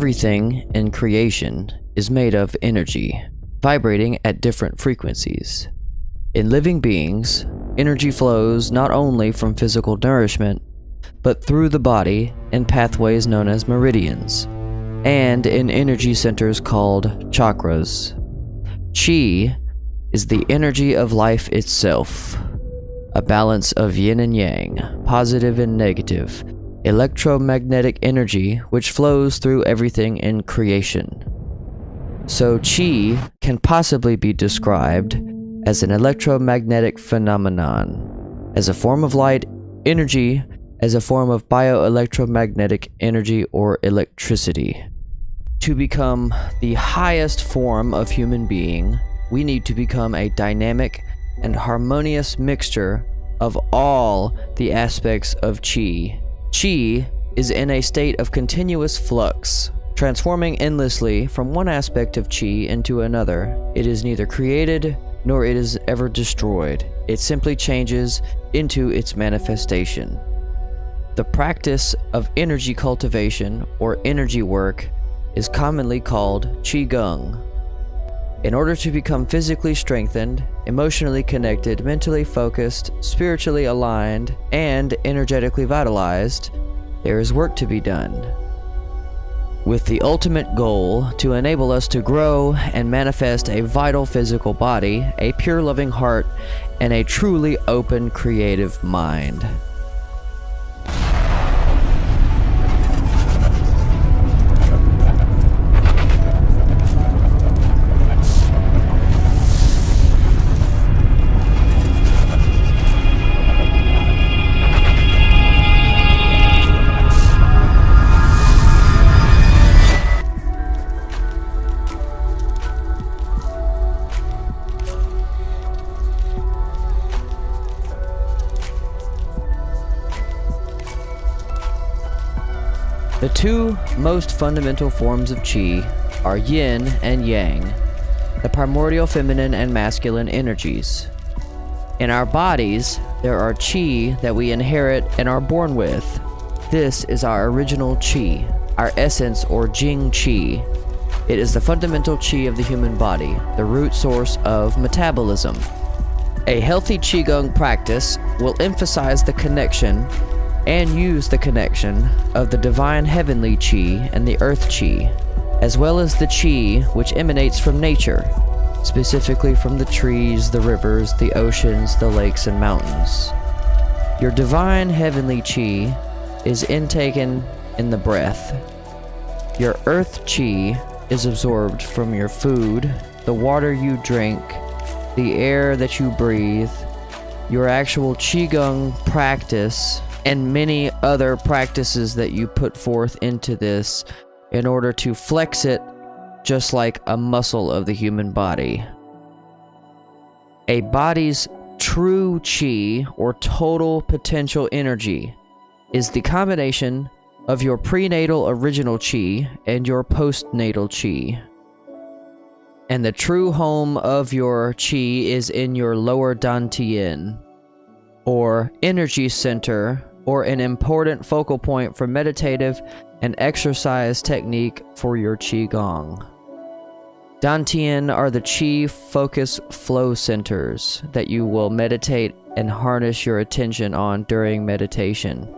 Everything in creation is made of energy, vibrating at different frequencies. In living beings, energy flows not only from physical nourishment, but through the body in pathways known as meridians, and in energy centers called chakras. Qi is the energy of life itself, a balance of yin and yang, positive and negative, electromagnetic energy which flows through everything in creation. So Qi can possibly be described as an electromagnetic phenomenon, as a form of light energy, as a form of bioelectromagnetic energy or electricity. To become the highest form of human being, we need to become a dynamic and harmonious mixture of all the aspects of Qi. Qi is in a state of continuous flux, transforming endlessly from one aspect of Qi into another. It is neither created nor it is ever destroyed. It simply changes into its manifestation. The practice of energy cultivation or energy work is commonly called Qigong. In order to become physically strengthened, emotionally connected, mentally focused, spiritually aligned, and energetically vitalized, there is work to be done, with the ultimate goal to enable us to grow and manifest a vital physical body, a pure loving heart, and a truly open creative mind. The two most fundamental forms of Qi are yin and yang, the primordial feminine and masculine energies. In our bodies, there are Qi that we inherit and are born with. This is our original Qi, our essence or Jing Qi. It is the fundamental Qi of the human body, the root source of metabolism. A healthy Qigong practice will emphasize the connection and use the connection of the divine heavenly Qi and the earth Qi, as well as the Qi which emanates from nature, specifically from the trees, the rivers, the oceans, the lakes, and mountains. Your divine heavenly Qi is intaken in the breath. Your earth Qi is absorbed from your food, the water you drink, the air that you breathe. Your actual Qigong practice and many other practices that you put forth into this in order to flex it just like a muscle of the human body. A body's true Qi, or total potential energy, is the combination of your prenatal original Qi and your postnatal Qi. And the true home of your Qi is in your lower Dantian, or energy center, or an important focal point for meditative and exercise technique for your Qigong. Dantian are the Qi focus flow centers that you will meditate and harness your attention on during meditation.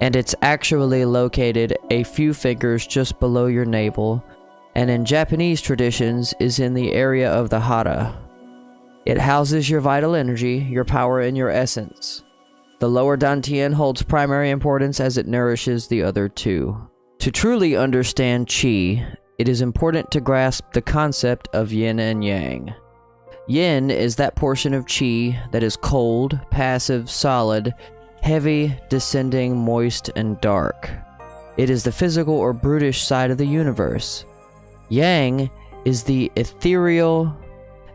And it's actually located a few fingers just below your navel, and in Japanese traditions is in the area of the hara. It houses your vital energy, your power, and your essence. The lower Dantian holds primary importance as it nourishes the other two. To truly understand Qi, it is important to grasp the concept of yin and yang. Yin is that portion of Qi that is cold, passive, solid, heavy, descending, moist, and dark. It is the physical or brutish side of the universe. Yang is the ethereal,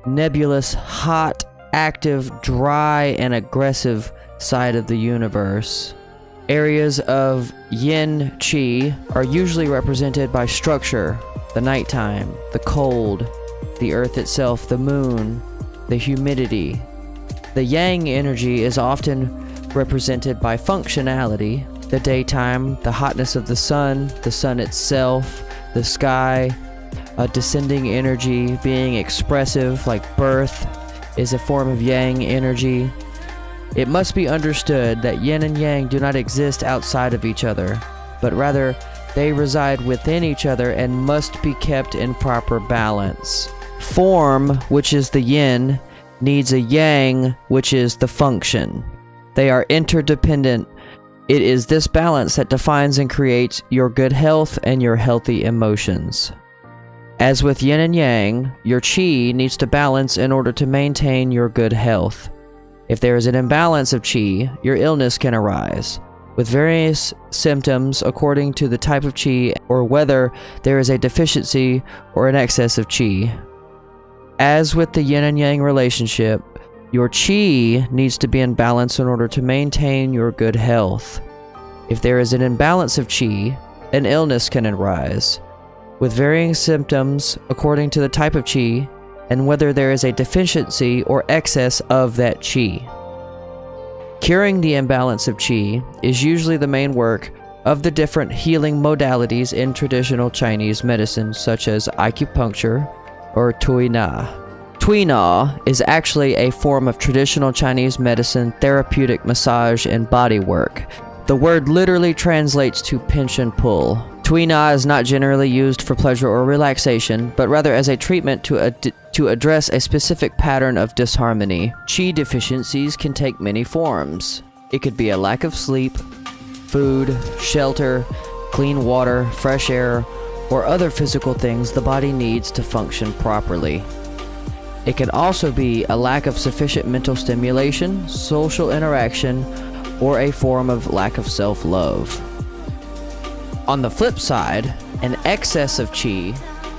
nebulous, hot, active, dry, and aggressive side of the universe. Areas of yin Qi are usually represented by structure, the nighttime, the cold, the earth itself, the moon, the humidity. The yang energy is often represented by functionality, the daytime, the hotness of the sun itself, the sky, a descending energy, being expressive like birth is a form of yang energy. It must be understood that yin and yang do not exist outside of each other, but rather they reside within each other and must be kept in proper balance. Form, which is the yin, needs a yang, which is the function. They are interdependent. It is this balance that defines and creates your good health and your healthy emotions. As with yin and yang, your qi needs to balance in order to maintain your good health. If there is an imbalance of qi, your illness can arise, with various symptoms according to the type of qi or whether there is a deficiency or an excess of qi. As with the yin and yang relationship, your qi needs to be in balance in order to maintain your good health. If there is an imbalance of qi, an illness can arise, with varying symptoms according to the type of qi and whether there is a deficiency or excess of that qi. Curing the imbalance of qi is usually the main work of the different healing modalities in traditional Chinese medicine, such as acupuncture or Tui Na. Tui Na is actually a form of traditional Chinese medicine, therapeutic massage, and body work. The word literally translates to pinch and pull. Tui Na is not generally used for pleasure or relaxation, but rather as a treatment to address a specific pattern of disharmony. Qi deficiencies can take many forms. It could be a lack of sleep, food, shelter, clean water, fresh air, or other physical things the body needs to function properly. It can also be a lack of sufficient mental stimulation, social interaction, or a form of lack of self-love. On the flip side, an excess of qi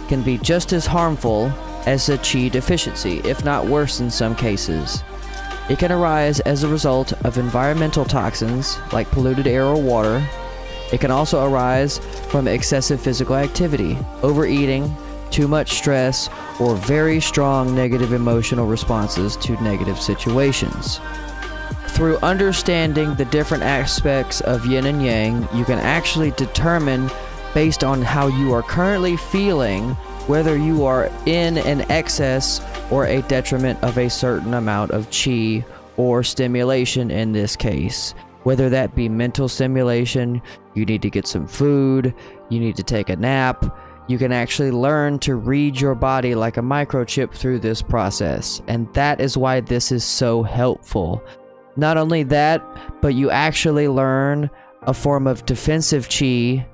can be just as harmful as a qi deficiency, if not worse in some cases. It can arise as a result of environmental toxins like polluted air or water. It can also arise from excessive physical activity, overeating, too much stress, or very strong negative emotional responses to negative situations. Through understanding the different aspects of yin and yang, you can actually determine, based on how you are currently feeling, whether you are in an excess or a detriment of a certain amount of qi or stimulation in this case. Whether that be mental stimulation, you need to get some food, you need to take a nap. You can actually learn to read your body like a microchip through this process, and that is why this is so helpful. Not only that, but you actually learn a form of defensive qi,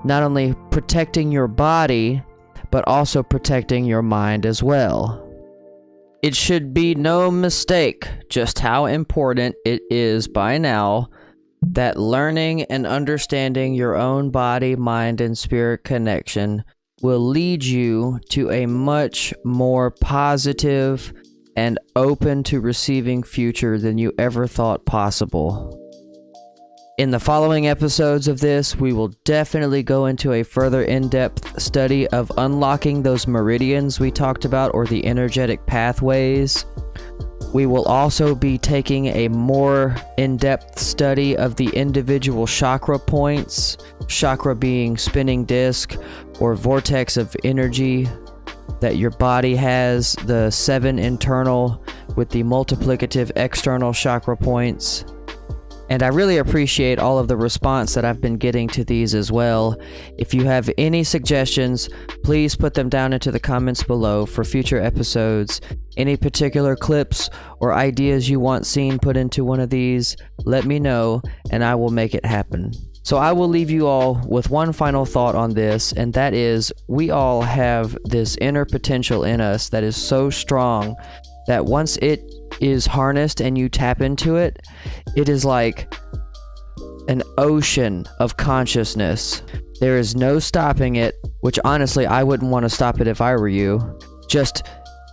not only protecting your body, but also protecting your mind as well. It should be no mistake just how important it is by now that learning and understanding your own body, mind, and spirit connection will lead you to a much more positive and open to receiving future than you ever thought possible. In the following episodes of this, we will definitely go into a further in-depth study of unlocking those meridians we talked about, or the energetic pathways. We will also be taking a more in-depth study of the individual chakra points, chakra being spinning disc or vortex of energy that your body has, the 7 internal with the multiplicative external chakra points. And I really appreciate all of the response that I've been getting to these as well. If you have any suggestions, please put them down into the comments below for future episodes. Any particular clips or ideas you want seen put into one of these, let me know and I will make it happen. So I will leave you all with one final thought on this, and that is, we all have this inner potential in us that is so strong that once it is harnessed and you tap into it, it is like an ocean of consciousness. There is no stopping it, which honestly I wouldn't want to stop it if I were you. Just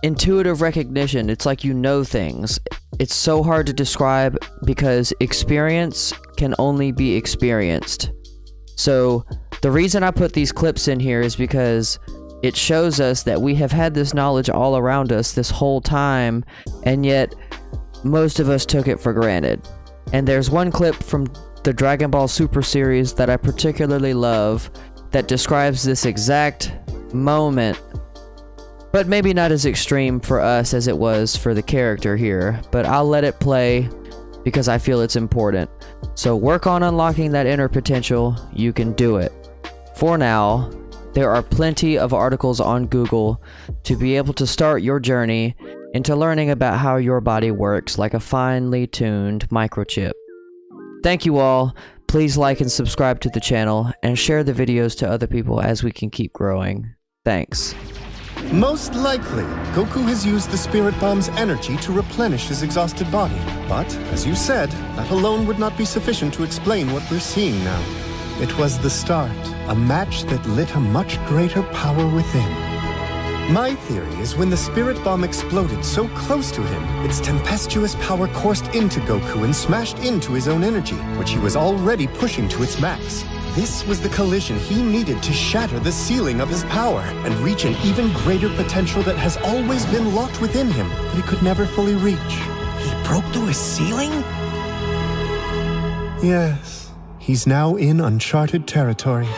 intuitive recognition. It's like you know things. It's so hard to describe because experience can only be experienced. So the reason I put these clips in here is because it shows us that we have had this knowledge all around us this whole time, and yet most of us took it for granted. And there's one clip from the Dragon Ball Super series that I particularly love that describes this exact moment, but maybe not as extreme for us as it was for the character here, but I'll let it play because I feel it's important. So work on unlocking that inner potential. You can do it. For now, there are plenty of articles on Google to be able to start your journey into learning about how your body works like a finely tuned microchip. Thank you all. Please like and subscribe to the channel and share the videos to other people as we can keep growing. Thanks. Most likely, Goku has used the Spirit Bomb's energy to replenish his exhausted body. But, as you said, that alone would not be sufficient to explain what we're seeing now. It was the start, a match that lit a much greater power within. My theory is when the Spirit Bomb exploded so close to him, its tempestuous power coursed into Goku and smashed into his own energy, which he was already pushing to its max. This was the collision he needed to shatter the ceiling of his power and reach an even greater potential that has always been locked within him, but he could never fully reach. He broke through his ceiling? Yes, he's now in uncharted territory.